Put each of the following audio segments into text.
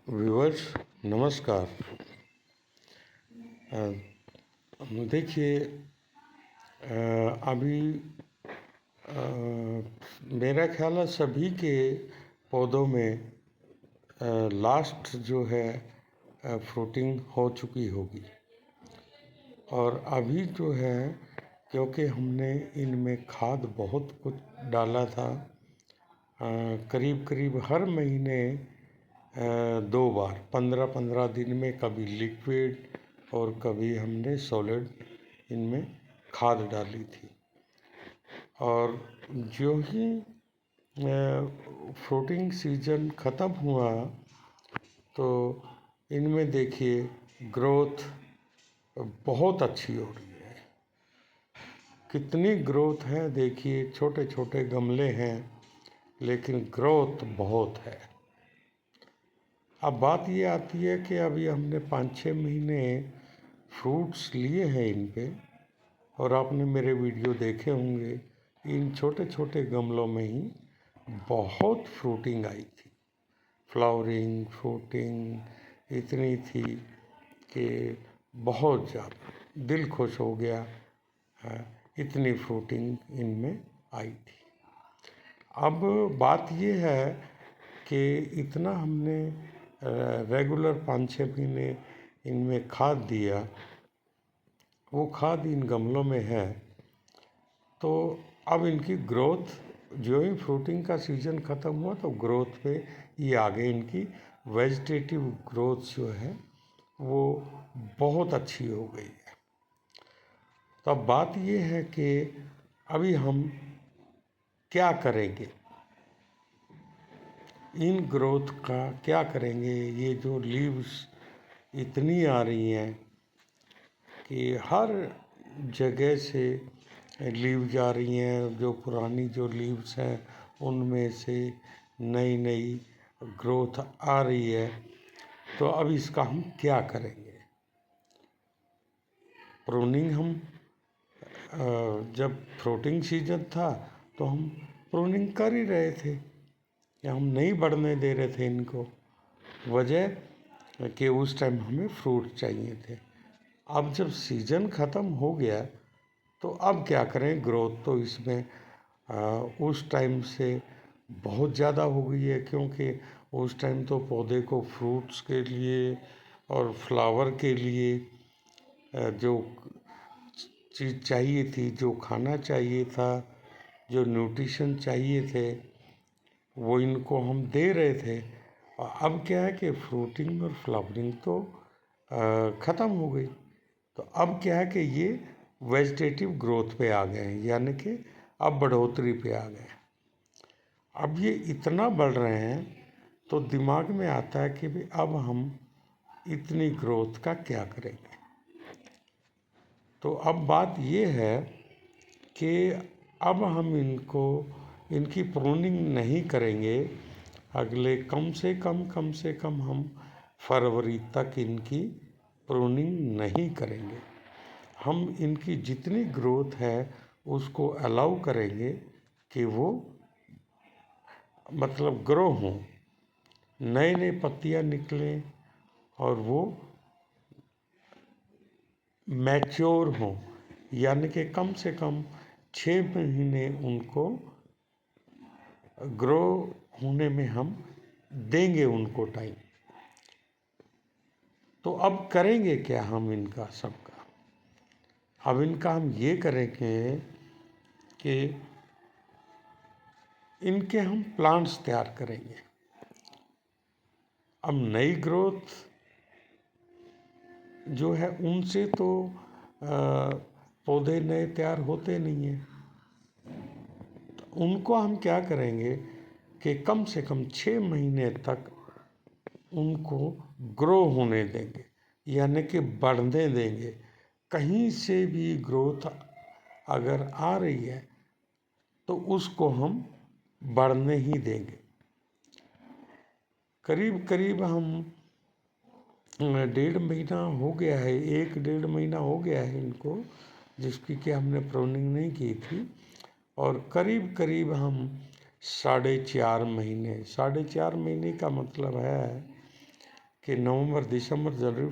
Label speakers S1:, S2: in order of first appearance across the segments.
S1: Viewers नमस्कार। देखिए, अभी मेरा ख्याल है सभी के पौधों में लास्ट जो है फ्रूटिंग हो चुकी होगी। और अभी जो है, क्योंकि हमने इनमें खाद बहुत कुछ डाला था, करीब करीब हर महीने 2 बार 15-15 दिन में, कभी लिक्विड और कभी हमने सॉलिड इनमें खाद डाली थी। और जो ही फ्रूटिंग सीजन ख़त्म हुआ तो इनमें देखिए ग्रोथ बहुत अच्छी हो रही है। कितनी ग्रोथ है देखिए, छोटे छोटे गमले हैं लेकिन ग्रोथ बहुत है। अब बात ये आती है कि अभी हमने 5-6 महीने फ्रूट्स लिए हैं इन पे, और आपने मेरे वीडियो देखे होंगे, इन छोटे छोटे गमलों में ही बहुत फ्रूटिंग आई थी। फ्लावरिंग फ्रूटिंग इतनी थी कि बहुत ज़्यादा दिल खुश हो गया, इतनी फ्रूटिंग इनमें आई थी। अब बात ये है कि इतना हमने रेगुलर 5-6 महीने इनमें खाद दिया, वो खाद इन गमलों में है, तो अब इनकी ग्रोथ, जो ही फ्रूटिंग का सीज़न ख़त्म हुआ तो ग्रोथ पे ये आ गए। इनकी वेजिटेटिव ग्रोथ जो है वो बहुत अच्छी हो गई है। तो अब बात ये है कि अभी हम क्या करेंगे, इन ग्रोथ का क्या करेंगे। ये जो लीव्स इतनी आ रही हैं कि हर जगह से लीव्स आ रही हैं, जो पुरानी जो लीव्स हैं उनमें से नई नई ग्रोथ आ रही है। तो अब इसका हम क्या करेंगे। प्रूनिंग हम जब फ्रूटिंग सीजन था तो हम प्रूनिंग कर ही रहे थे, या हम नहीं बढ़ने दे रहे थे इनको, वजह कि उस टाइम हमें फ्रूट चाहिए थे। अब जब सीज़न ख़त्म हो गया तो अब क्या करें। ग्रोथ तो इसमें उस टाइम से बहुत ज़्यादा हो गई है, क्योंकि उस टाइम तो पौधे को फ्रूट्स के लिए और फ्लावर के लिए जो चीज़ चाहिए थी, जो खाना चाहिए था, जो न्यूट्रिशन चाहिए थे, वो इनको हम दे रहे थे। और अब क्या है कि फ्रूटिंग और फ्लावरिंग तो ख़त्म हो गई। तो अब क्या है कि ये वेजिटेटिव ग्रोथ पे आ गए हैं, यानी कि अब बढ़ोतरी पे आ गए। अब ये इतना बढ़ रहे हैं तो दिमाग में आता है कि भाई अब हम इतनी ग्रोथ का क्या करेंगे। तो अब बात ये है कि अब हम इनकी प्रूनिंग नहीं करेंगे। अगले कम से कम हम फरवरी तक इनकी प्रूनिंग नहीं करेंगे। हम इनकी जितनी ग्रोथ है उसको अलाउ करेंगे कि वो मतलब ग्रो हों, नए नए पत्तियाँ निकलें और वो मैच्योर हों, यानी कि कम से कम 6 महीने उनको ग्रो होने में हम देंगे उनको टाइम। तो अब करेंगे क्या हम इनका सबका। अब इनका हम ये करेंगे कि इनके हम प्लांट्स तैयार करेंगे। अब नई ग्रोथ जो है उनसे तो पौधे नए तैयार होते नहीं हैं। तो उनको हम क्या करेंगे कि कम से कम 6 महीने तक उनको ग्रो होने देंगे, यानी कि बढ़ने देंगे। कहीं से भी ग्रोथ अगर आ रही है तो उसको हम बढ़ने ही देंगे। करीब करीब हम 1.5 महीना हो गया है, 1-1.5 महीना हो गया है इनको, जिसकी कि हमने प्रूनिंग नहीं की थी। और करीब करीब हम 4.5 महीने, 4.5 महीने का मतलब है कि नवंबर, दिसंबर, जनवरी,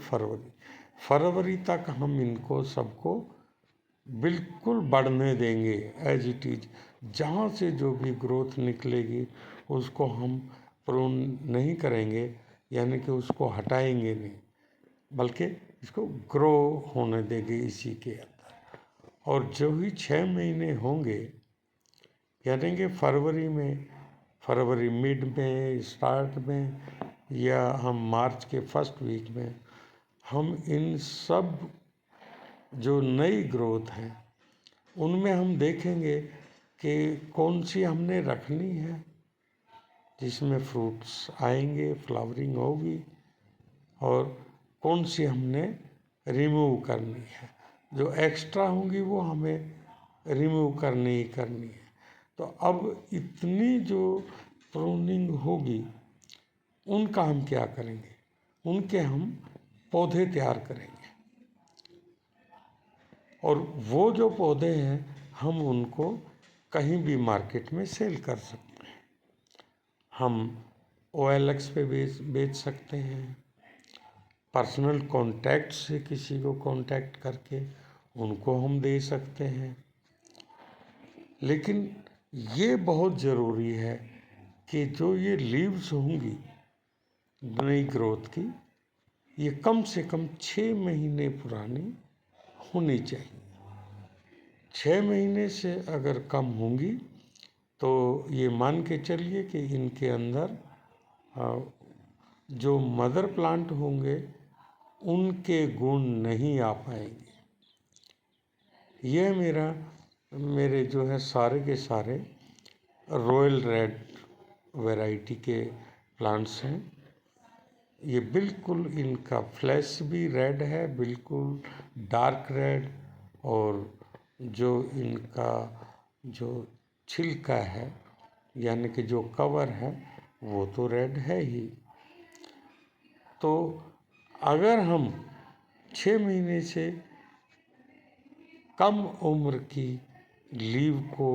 S1: फरवरी तक हम इनको सबको बिल्कुल बढ़ने देंगे एज इट इज। जहाँ से जो भी ग्रोथ निकलेगी उसको हम प्रून नहीं करेंगे, यानी कि उसको हटाएंगे नहीं, बल्कि इसको ग्रो होने देंगे इसी के अंदर। और जो ही 6 महीने होंगे, यानी कि फरवरी मिड में, स्टार्ट में, या हम मार्च के फर्स्ट वीक में हम इन सब जो नई ग्रोथ है उनमें हम देखेंगे कि कौन सी हमने रखनी है जिसमें फ्रूट्स आएंगे, फ्लावरिंग होगी, और कौन सी हमने रिमूव करनी है। जो एक्स्ट्रा होंगी वो हमें रिमूव करनी ही करनी है। तो अब इतनी जो प्रूनिंग होगी उनका हम क्या करेंगे, उनके हम पौधे तैयार करेंगे। और वो जो पौधे हैं हम उनको कहीं भी मार्केट में सेल कर सकते हैं। हम OLX पे बेच सकते हैं, पर्सनल कांटेक्ट से किसी को कांटेक्ट करके उनको हम दे सकते हैं। लेकिन ये बहुत ज़रूरी है कि जो ये लीव्स होंगी नई ग्रोथ की, ये कम से कम 6 महीने पुरानी होनी चाहिए। 6 महीने से अगर कम होंगी तो ये मान के चलिए कि इनके अंदर जो मदर प्लांट होंगे उनके गुण नहीं आ पाएंगे। यह मेरे जो है सारे के सारे रॉयल रेड वैरायटी के प्लांट्स हैं। ये बिल्कुल, इनका फ्लैश भी रेड है, बिल्कुल डार्क रेड, और जो इनका जो छिलका है यानी कि जो कवर है वो तो रेड है ही। तो अगर हम 6 महीने से कम उम्र की लीव को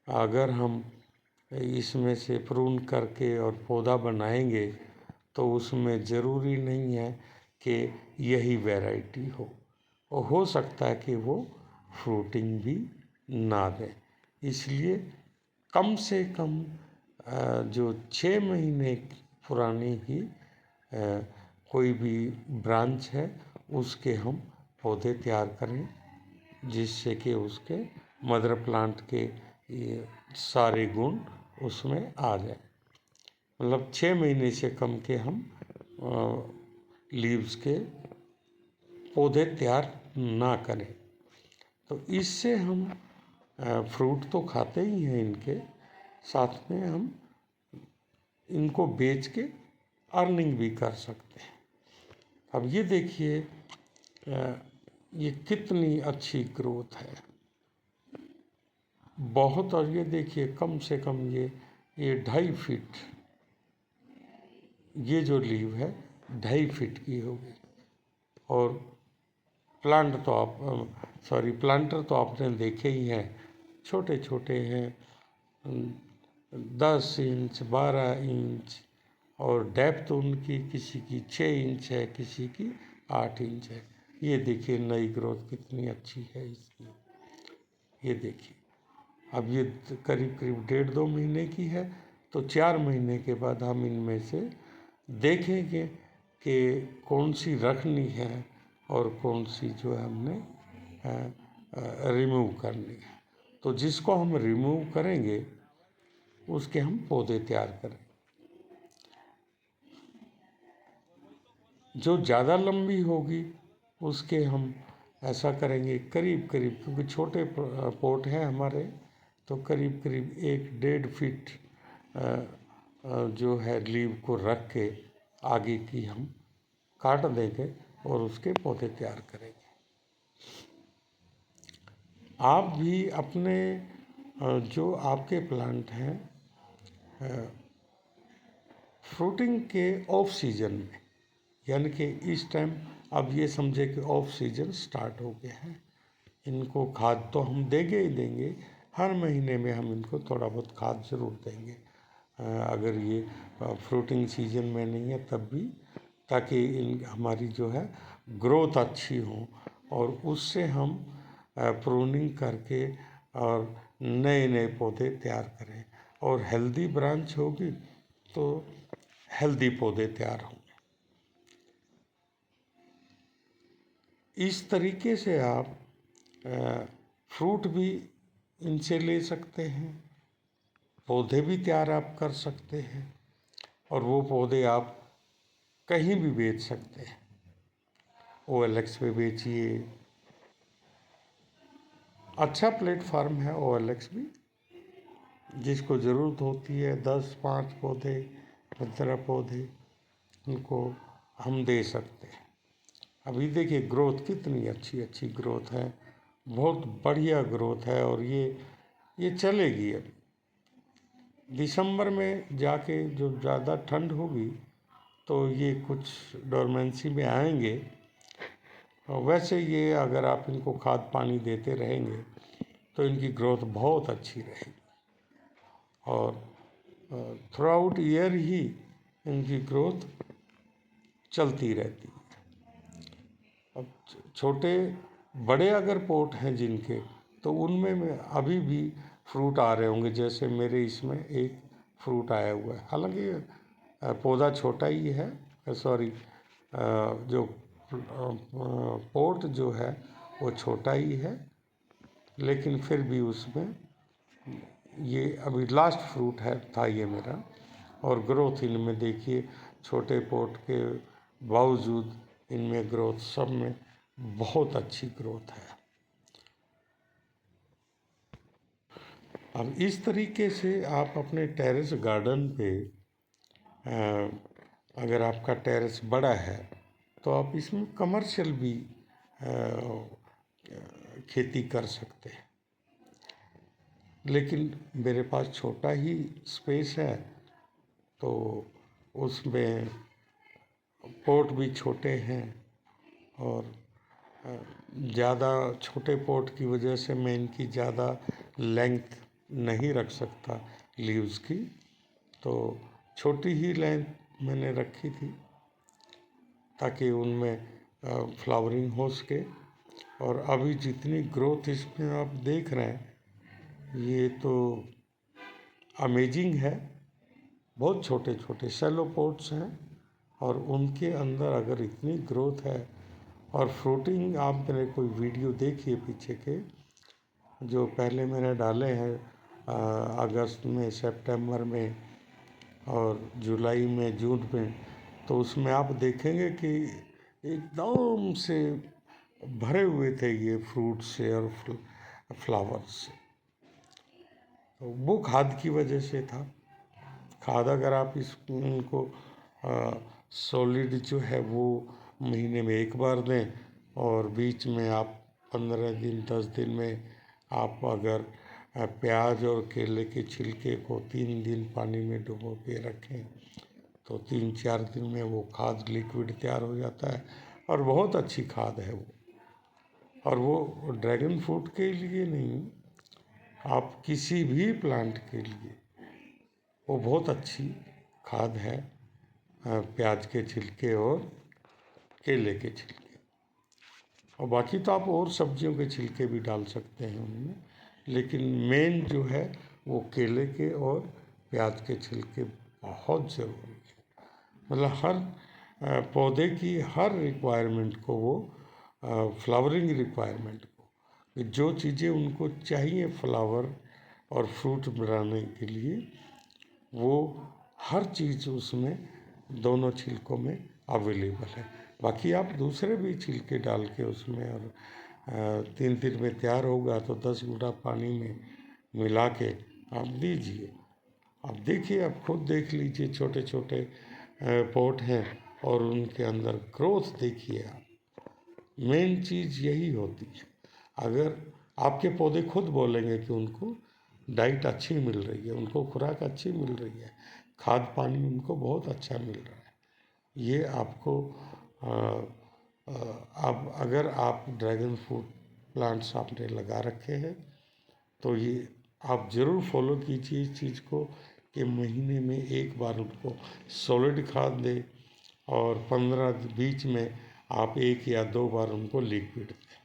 S1: अगर हम इसमें से प्रून करके और पौधा बनाएंगे तो उसमें ज़रूरी नहीं है कि यही वैरायटी हो, और हो सकता है कि वो फ्रूटिंग भी ना दे। इसलिए कम से कम जो 6 महीने पुरानी ही कोई भी ब्रांच है उसके हम पौधे तैयार करें, जिससे कि उसके मदर प्लांट के ये सारे गुण उसमें आ जाए। मतलब 6 महीने से कम के हम लीव्स के पौधे तैयार ना करें। तो इससे हम फ्रूट तो खाते ही हैं, इनके साथ में हम इनको बेच के अर्निंग भी कर सकते हैं। अब ये देखिए ये कितनी अच्छी ग्रोथ है, बहुत। और ये देखिए कम से कम ये 2.5 फीट, ये जो लीव है 2.5 फीट की होगी। और प्लांटर तो आपने देखे ही हैं, छोटे छोटे हैं, 10 इंच, 12 इंच, और डेप्थ उनकी किसी की 6 इंच है, किसी की 8 इंच है। ये देखिए नई ग्रोथ कितनी अच्छी है इसकी। ये देखिए अब ये करीब करीब 1.5-2 महीने की है, तो 4 महीने के बाद हम इनमें से देखेंगे कि कौन सी रखनी है और कौन सी जो है हमने रिमूव करनी है। तो जिसको हम रिमूव करेंगे उसके हम पौधे तैयार करें। जो ज़्यादा लंबी होगी उसके हम ऐसा करेंगे करीब करीब, क्योंकि छोटे पॉट हैं हमारे, तो करीब करीब 1-1.5 फीट जो है लीव को रख के आगे की हम काट देंगे और उसके पौधे तैयार करेंगे। आप भी अपने जो आपके प्लांट हैं फ्रूटिंग के ऑफ सीजन में, यानी कि इस टाइम अब ये समझे कि ऑफ सीजन स्टार्ट हो गया है, इनको खाद तो हम देंगे ही देंगे। हर महीने में हम इनको थोड़ा बहुत खाद ज़रूर देंगे। अगर ये फ्रूटिंग सीजन में नहीं है तब भी ताकि हमारी जो है ग्रोथ अच्छी हो और उससे हम प्रूनिंग करके और नए नए पौधे तैयार करें। और हेल्दी ब्रांच होगी तो हेल्दी पौधे तैयार होंगे। इस तरीके से आप फ्रूट भी इनसे ले सकते हैं, पौधे भी तैयार आप कर सकते हैं और वो पौधे आप कहीं भी बेच सकते हैं। OLX पे बेचिए, अच्छा प्लेटफार्म है OLX भी। जिसको ज़रूरत होती है 10 5 पौधे 15 पौधे उनको हम दे सकते हैं। अभी देखिए ग्रोथ कितनी अच्छी अच्छी ग्रोथ है, बहुत बढ़िया ग्रोथ है और ये चलेगी। अभी दिसंबर में जाके जो ज़्यादा ठंड होगी तो ये कुछ डोरमेंसी में आएंगे। वैसे ये अगर आप इनको खाद पानी देते रहेंगे तो इनकी ग्रोथ बहुत अच्छी रहेगी और थ्रू आउट ईयर ही इनकी ग्रोथ चलती रहती है। अब छोटे बड़े अगर पोट हैं जिनके, तो उनमें में अभी भी फ्रूट आ रहे होंगे। जैसे मेरे इसमें एक फ्रूट आया हुआ है, हालांकि पौधा छोटा ही है, सॉरी जो पोट जो है वो छोटा ही है, लेकिन फिर भी उसमें ये अभी लास्ट फ्रूट है था ये मेरा। और ग्रोथ इनमें देखिए छोटे पोट के बावजूद इनमें ग्रोथ सब में बहुत अच्छी ग्रोथ है। अब इस तरीके से आप अपने टेरेस गार्डन पे अगर आपका टेरेस बड़ा है तो आप इसमें कमर्शियल भी खेती कर सकते हैं। लेकिन मेरे पास छोटा ही स्पेस है तो उसमें पोट भी छोटे हैं और ज़्यादा छोटे पोट की वजह से मैं इनकी ज़्यादा लेंथ नहीं रख सकता लीव्स की, तो छोटी ही लेंथ मैंने रखी थी ताकि उनमें फ्लावरिंग हो सके। और अभी जितनी ग्रोथ इसमें आप देख रहे हैं ये तो अमेजिंग है। बहुत छोटे छोटे शैलो पोट्स हैं और उनके अंदर अगर इतनी ग्रोथ है और फ्रूटिंग, आप मेरे कोई वीडियो देखिए पीछे के जो पहले मैंने डाले हैं अगस्त में, सितंबर में और जुलाई में, जून में, तो उसमें आप देखेंगे कि एकदम से भरे हुए थे ये फ्रूट से और फ्लावर से। तो वो खाद की वजह से था। खाद अगर आप इनको सॉलिड जो है वो महीने में एक बार दें और बीच में आप 15 दिन 10 दिन में आप अगर प्याज और केले के छिलके को 3 दिन पानी में डुबो के रखें तो 3-4 दिन में वो खाद लिक्विड तैयार हो जाता है और बहुत अच्छी खाद है वो। और वो ड्रैगन फ्रूट के लिए नहीं, आप किसी भी प्लांट के लिए वो बहुत अच्छी खाद है। प्याज के छिलके और केले के छिलके, और बाकी तो आप और सब्जियों के छिलके भी डाल सकते हैं उनमें, लेकिन मेन जो है वो केले के और प्याज के छिलके बहुत ज़रूरी है। मतलब हर पौधे की हर रिक्वायरमेंट को वो फ्लावरिंग रिक्वायरमेंट को जो चीज़ें उनको चाहिए फ्लावर और फ्रूट बनाने के लिए, वो हर चीज़ उसमें दोनों छिलकों में अवेलेबल है। बाकी आप दूसरे भी छिलके डाल के उसमें और 3 दिन में तैयार होगा तो 10 गुना पानी में मिला के आप दीजिए। आप देखिए, आप खुद देख लीजिए, छोटे छोटे पॉट हैं और उनके अंदर ग्रोथ देखिए आप। मेन चीज़ यही होती है। अगर आपके पौधे खुद बोलेंगे कि उनको डाइट अच्छी मिल रही है, उनको खुराक अच्छी मिल रही है, खाद पानी उनको बहुत अच्छा मिल रहा है, ये आपको अब अगर आप ड्रैगन फ्रूट प्लांट्स आपने लगा रखे हैं तो ये आप ज़रूर फॉलो कीजिए इस चीज़ को कि महीने में एक बार उनको सॉलिड खाद दें और 15 बीच में आप 1 या 2 बार उनको लिक्विड दें।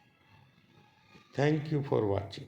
S1: Thank you for watching.